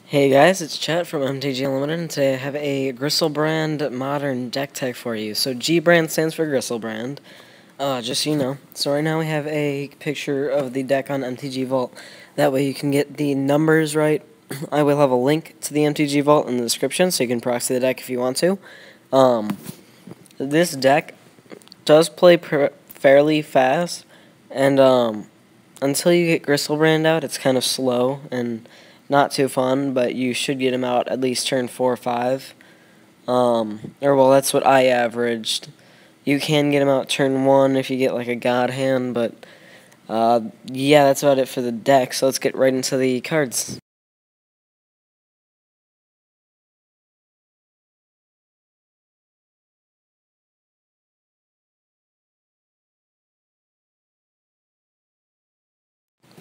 Hey guys, it's Chet from MTG Unlimited, and today I have a Griselbrand modern deck tag for you. So G-Brand stands for Griselbrand, just so you know. So right now we have a picture of the deck on MTG Vault. That way you can get the numbers right. I will have a link to the MTG Vault in the description, so you can proxy the deck if you want to. This deck does play fairly fast, and until you get Griselbrand out, it's kind of slow and not too fun, but you should get him out at least turn 4 or 5. Well, that's what I averaged. You can get him out turn 1 if you get like a god hand, but yeah, that's about it for the deck, so let's get right into the cards.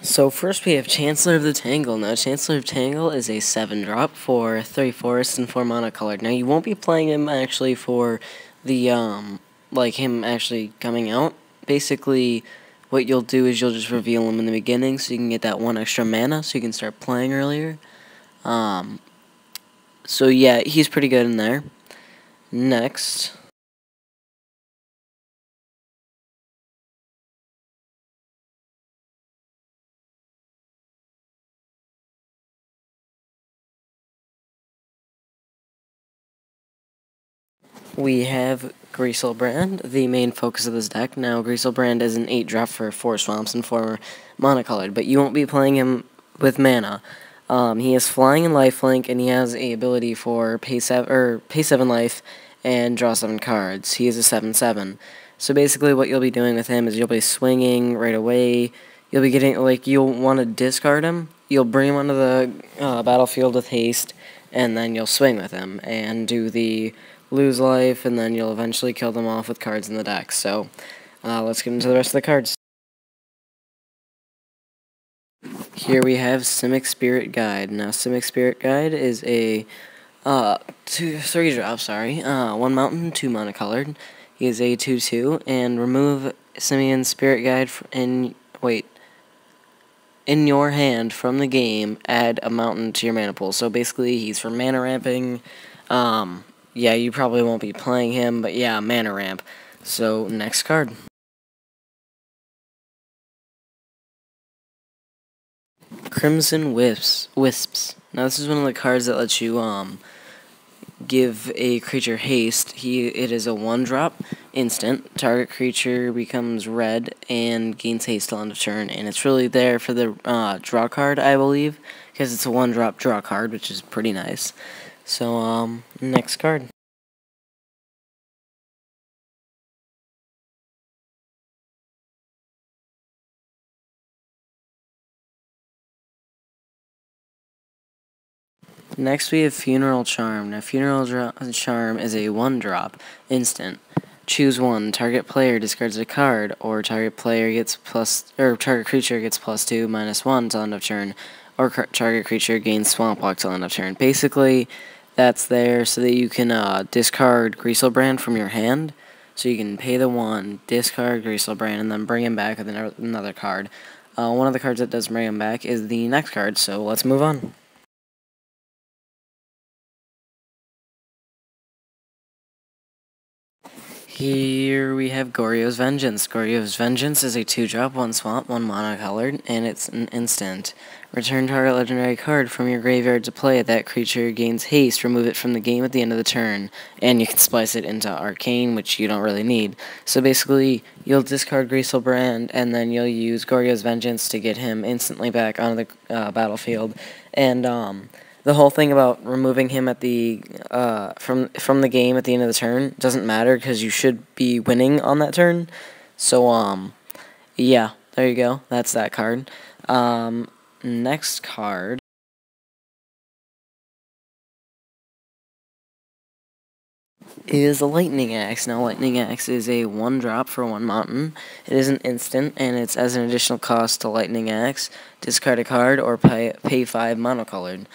So first we have Chancellor of the Tangle. Now Chancellor of Tangle is a 7-drop for 3 forests and 4 monocolored. Now you won't be playing him actually for the like him actually coming out. Basically what you'll do is you'll just reveal him in the beginning so you can get that 1 extra mana so you can start playing earlier. So yeah, he's pretty good in there. Next, we have Griselbrand, the main focus of this deck. Now, Griselbrand is an 8-drop for 4 swamps and 4 monocolored, but you won't be playing him with mana. He has flying and lifelink, and he has a ability for pay 7 life and draw 7 cards. He is a 7/7. So basically, what you'll be doing with him is you'll be swinging right away. You'll be getting you'll want to discard him. You'll bring him onto the battlefield with haste, and then you'll swing with him and do the lose life, and then you'll eventually kill them off with cards in the deck. So let's get into the rest of the cards. Here we have Simic Spirit Guide. Now Simic Spirit Guide is a 3-drop, 1 mountain, 2 monocolored. He is a 2/2, and remove Simian Spirit Guide in your hand from the game, add a mountain to your mana pool. So basically he's for mana ramping. Yeah, you probably won't be playing him, but yeah, mana ramp. So, next card. Crimson Wisps. Now, this is one of the cards that lets you, give a creature haste. It is a 1-drop instant. Target creature becomes red and gains haste till end of turn, and it's really there for the, draw card, I believe, because it's a 1-drop draw card, which is pretty nice. So, next card. Next we have Funeral Charm. Now Funeral Charm is a 1-drop instant. Choose 1. Target player discards a card, or target creature gets +2, -1 till end of turn, or target creature gains Swamp Walk till end of turn. Basically, that's there so that you can discard Griselbrand from your hand. So you can pay the 1, discard Griselbrand, and then bring him back with another card. One of the cards that does bring him back is the next card, so let's move on. Here we have Goryo's Vengeance. Goryo's Vengeance is a 2-drop, 1 swamp, 1 monocolored, and it's an instant. Return target legendary card from your graveyard to play. That creature gains haste. Remove it from the game at the end of the turn. And you can splice it into Arcane, which you don't really need. So basically, you'll discard Griselbrand, and then you'll use Goryo's Vengeance to get him instantly back onto the battlefield. And, the whole thing about removing him at the from the game at the end of the turn doesn't matter because you should be winning on that turn. So yeah, there you go. That's that card. Next card is a Lightning Axe. Now, Lightning Axe is a 1-drop for 1 mountain. It is an instant, and it's as an additional cost to Lightning Axe. Discard a card or pay 5 monocolored.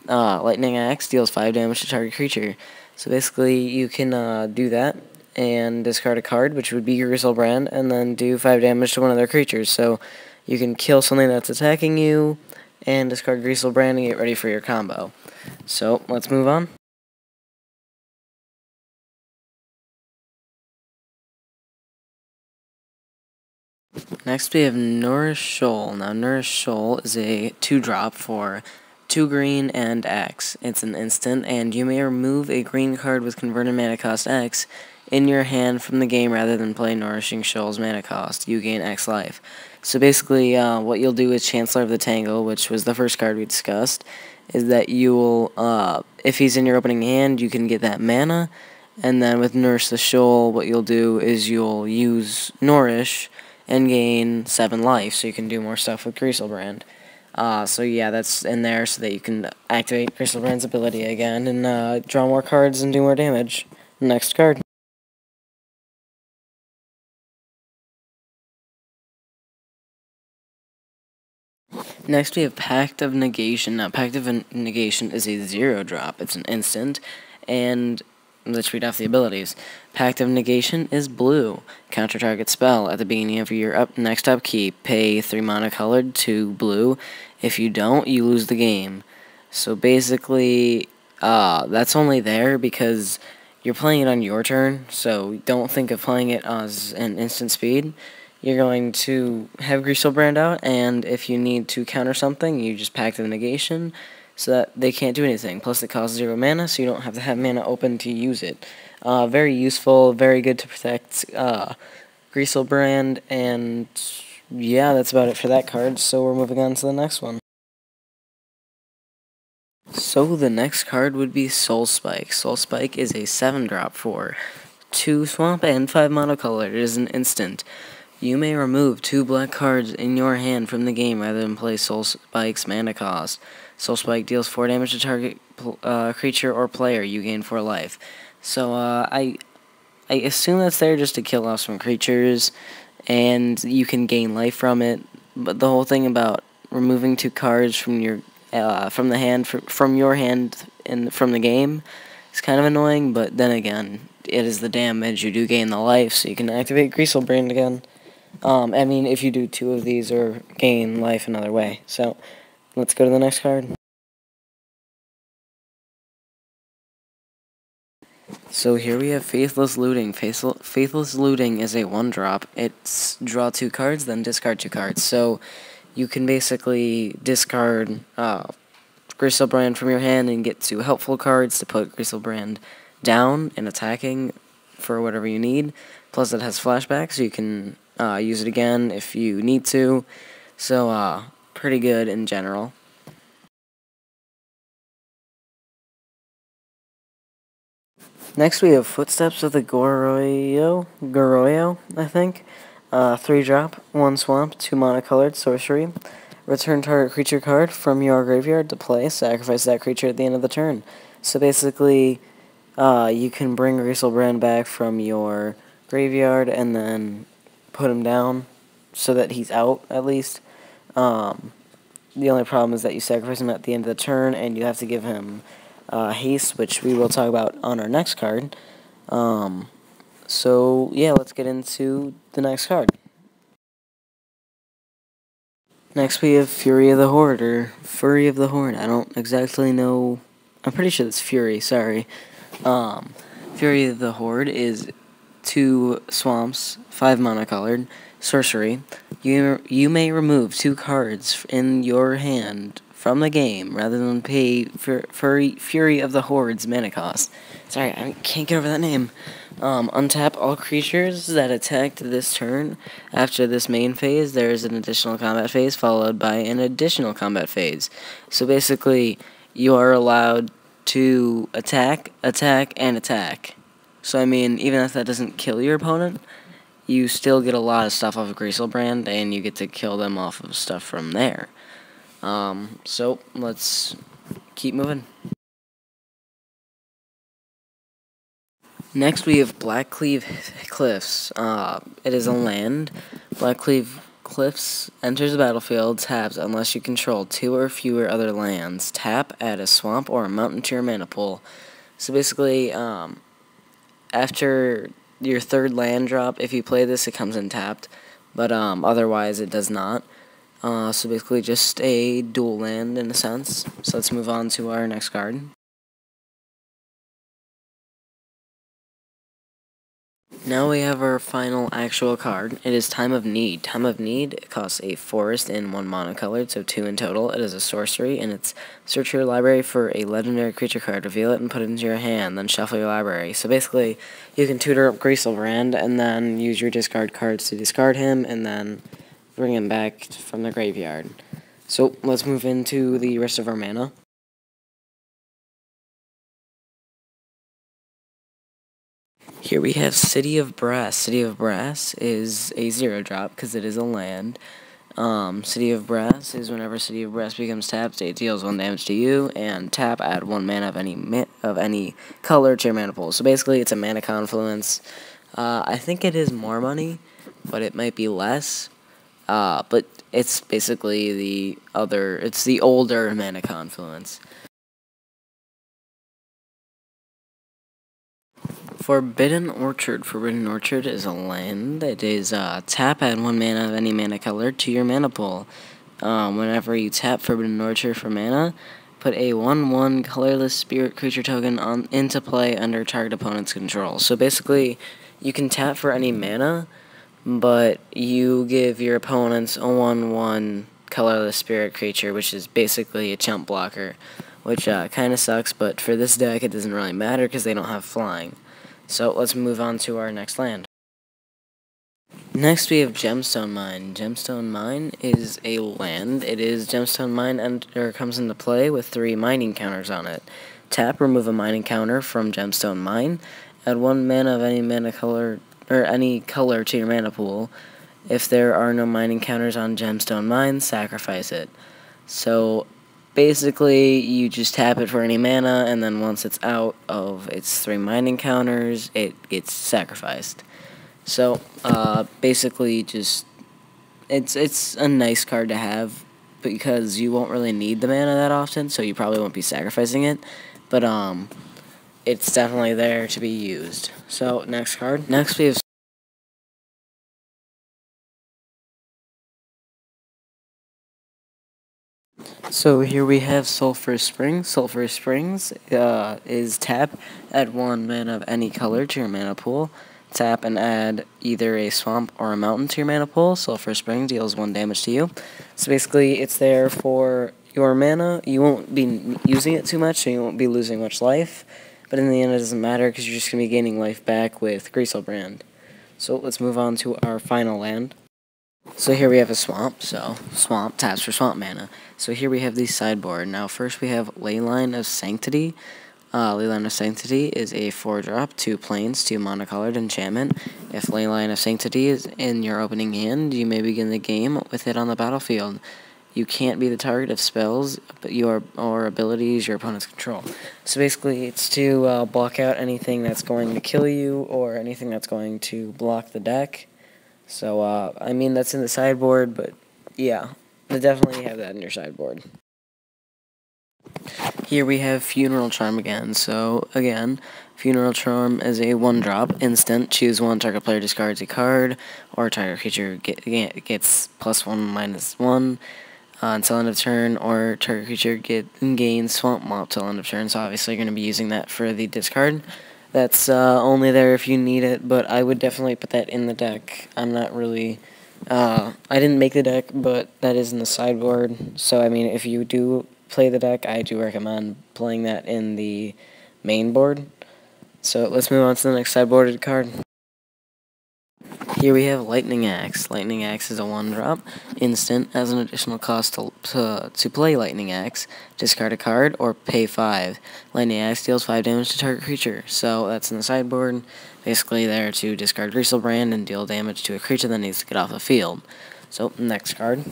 Lightning Axe deals 5 damage to target creature. So basically, you can do that and discard a card, which would be Griselbrand, and then do 5 damage to one of their creatures. So you can kill something that's attacking you, and discard Griselbrand and get ready for your combo. So, let's move on. Next we have Nourishing Shoal. Now Nourishing Shoal is a 2-drop for 2 green and X. It's an instant, and you may remove a green card with converted mana cost X in your hand from the game rather than play Nourishing Shoal's mana cost. You gain X life. So basically, what you'll do with Chancellor of the Tangle, which was the first card we discussed, is that you will, if he's in your opening hand, you can get that mana, and then with Nourish the Shoal, what you'll do is you'll use Nourish and gain 7 life, so you can do more stuff with Griselbrand. So yeah, that's in there so that you can activate Griselbrand's ability again and draw more cards and do more damage. Next card. Next we have Pact of Negation. Now Pact of Negation is a 0-drop. It's an instant, and let's read off the abilities. Pact of Negation is blue. Counter target spell. At the beginning of your next upkeep, pay 3 mana colored to blue. If you don't, you lose the game. So basically, that's only there because you're playing it on your turn, so don't think of playing it as an instant speed. You're going to have Griselbrand out, and if you need to counter something, you just Pact of Negation, so that they can't do anything. Plus, it costs 0 mana, so you don't have to have mana open to use it. Very useful, very good to protect Griselbrand, and yeah, that's about it for that card, so we're moving on to the next one. So the next card would be Soul Spike. Soul Spike is a 7-drop for 2 swamp and 5 monocolor. It is an instant. You may remove 2 black cards in your hand from the game rather than play Soul Spike's mana cost. Soul Spike deals 4 damage to target creature or player. You gain 4 life. So I assume that's there just to kill off some creatures, and you can gain life from it. But the whole thing about removing 2 cards from your from your hand and from the game is kind of annoying. But then again, it is the damage. You do gain the life, so you can activate Griselbrand again. I mean, if you do 2 of these or gain life another way. So, let's go to the next card. So here we have Faithless Looting. Faithless Looting is a 1-drop. It's draw 2 cards, then discard 2 cards. So, you can basically discard Griselbrand from your hand and get 2 helpful cards to put Griselbrand down and attacking for whatever you need. Plus, it has flashback, so you can use it again if you need to. So, pretty good in general. Next, we have Footsteps of the Goryo, I think. 3-drop, 1 swamp, 2 mana-colored sorcery. Return target creature card from your graveyard to play. Sacrifice that creature at the end of the turn. So basically, you can bring Griselbrand back from your graveyard and then put him down so that he's out, at least. The only problem is that you sacrifice him at the end of the turn, and you have to give him haste, which we will talk about on our next card. So, yeah, let's get into the next card. Next we have Fury of the Horde, or Fury of the Horde. I don't exactly know. I'm pretty sure it's Fury, sorry. Fury of the Horde is 2 swamps, 5 mana-colored, sorcery. You may remove 2 cards in your hand from the game rather than pay Fury of the Horde's mana cost. Sorry, I can't get over that name. Untap all creatures that attacked this turn. After this main phase, there is an additional combat phase followed by an additional combat phase. So basically, you are allowed to attack, and attack. So I mean, even if that doesn't kill your opponent, you still get a lot of stuff off of Griselbrand, and you get to kill them off of stuff from there. So let's keep moving. Next we have Blackcleave Cliffs. It is a land. Blackcleave Cliffs enters the battlefield, taps unless you control 2 or fewer other lands. Tap, add a swamp or a mountain to your mana pool. So basically, after your 3rd land drop, if you play this, it comes in tapped. But otherwise, it does not. So basically just a dual land in a sense. So let's move on to our next card. Now we have our final actual card. It is Time of Need. Time of Need costs a forest and 1 monocolored, so 2 in total. It is a sorcery, and it's search your library for a legendary creature card, reveal it, and put it into your hand, then shuffle your library. So basically, you can tutor up Griselbrand, and then use your discard cards to discard him, and then bring him back from the graveyard. So let's move into the rest of our mana. Here we have City of Brass. City of Brass is a 0-drop because it is a land. City of Brass is whenever City of Brass becomes tapped, it deals 1 damage to you, and tap, add 1 mana of any color to your mana pool. So basically, it's a mana confluence. I think it is more money, but it might be less. But it's basically it's the older mana confluence. Forbidden Orchard. Forbidden Orchard is a land. It is tap, add 1 mana of any mana color to your mana pool. Whenever you tap Forbidden Orchard for mana, put a 1/1 colorless spirit creature token into play under target opponent's control. So basically, you can tap for any mana, but you give your opponents a 1/1 colorless spirit creature, which is basically a chump blocker, which kind of sucks, but for this deck it doesn't really matter because they don't have flying. So let's move on to our next land. Next we have Gemstone Mine. Gemstone Mine is a land. It is Gemstone Mine comes into play with 3 mining counters on it. Tap, remove a mining counter from Gemstone Mine. Add 1 mana of any mana color or any color to your mana pool. If there are no mining counters on Gemstone Mine, sacrifice it. So basically, you just tap it for any mana, and then once it's out of its 3 mining counters, it gets sacrificed. So, basically, just it's a nice card to have because you won't really need the mana that often, so you probably won't be sacrificing it. But it's definitely there to be used. So, next card. Next, we have. So here we have Sulphur Springs. Sulphur Springs is tap, add 1 mana of any color to your mana pool. Tap and add either a swamp or a mountain to your mana pool. Sulphur Springs deals 1 damage to you. So basically, it's there for your mana. You won't be using it too much, so you won't be losing much life. But in the end, it doesn't matter because you're just going to be gaining life back with Griselbrand. So let's move on to our final land. So here we have a swamp, so swamp taps for swamp mana. So here we have the sideboard. Now first we have Leyline of Sanctity. Leyline of Sanctity is a 4-drop, 2 plains, 2 monocolored enchantment. If Leyline of Sanctity is in your opening hand, you may begin the game with it on the battlefield. You can't be the target of spells or abilities your opponents control. So basically, it's to block out anything that's going to kill you or anything that's going to block the deck. So, I mean, that's in the sideboard, but yeah, definitely have that in your sideboard. Here we have Funeral Charm again. So, again, Funeral Charm is a 1-drop, instant. Choose 1, target player discards a card, or target creature gets +1/-1 until end of turn, or target creature gains Swamp Mop till end of turn. So, obviously, you're going to be using that for the discard. That's only there if you need it, but I would definitely put that in the deck. I'm not really. I didn't make the deck, but that is in the sideboard. So, I mean, if you do play the deck, I do recommend playing that in the main board. So, let's move on to the next sideboarded card. Here we have Lightning Axe. Lightning Axe is a 1-drop, instant. As an additional cost to play Lightning Axe, discard a card or pay 5. Lightning Axe deals 5 damage to target creature. So that's in the sideboard. Basically there to discard Griselbrand and deal damage to a creature that needs to get off the field. So next card.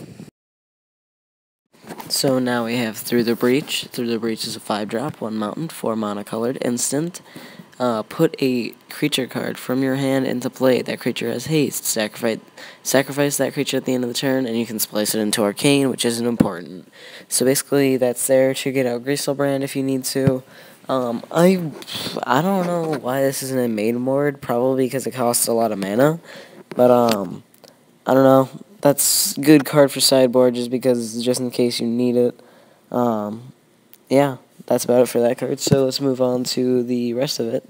So now we have Through the Breach. Through the Breach is a 5-drop, 1 mountain, 4 monocolored, instant. Put a creature card from your hand into play. That creature has haste. Sacrifice that creature at the end of the turn, and you can splice it into Arcane, which isn't important. So basically, that's there to get out Griselbrand if you need to. I don't know why this isn't a main board. Probably because it costs a lot of mana. But I don't know. That's a good card for sideboard, just in case you need it. Yeah. That's about it for that card, so let's move on to the rest of it.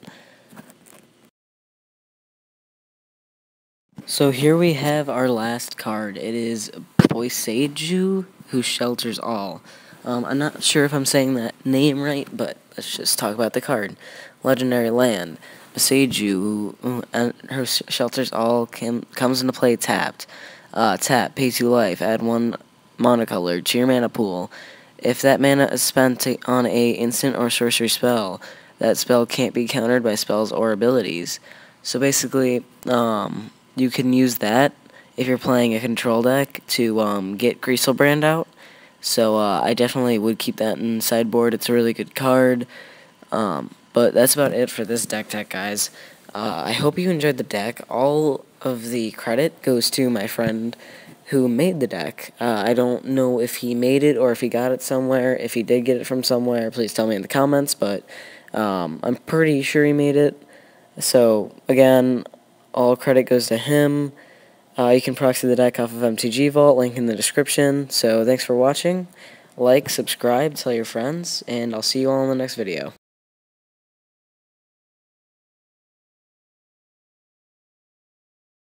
So here we have our last card. It is Boiseju, who shelters all. I'm not sure if I'm saying that name right, but let's just talk about the card. Legendary land. Boiseju, her shelters all, comes into play tapped. Tap, pay 2 life, add 1 mana color to your mana pool. If that mana is spent on a instant or sorcery spell, that spell can't be countered by spells or abilities. So basically, you can use that if you're playing a control deck to get Griselbrand out. So I definitely would keep that in sideboard. It's a really good card. But that's about it for this deck tech, guys. I hope you enjoyed the deck. All of the credit goes to my friend who made the deck. I don't know if he made it or if he got it somewhere. If he did get it from somewhere, please tell me in the comments. But I'm pretty sure he made it. So, again, all credit goes to him. You can proxy the deck off of MTG Vault, link in the description. So, thanks for watching. Like, subscribe, tell your friends, and I'll see you all in the next video.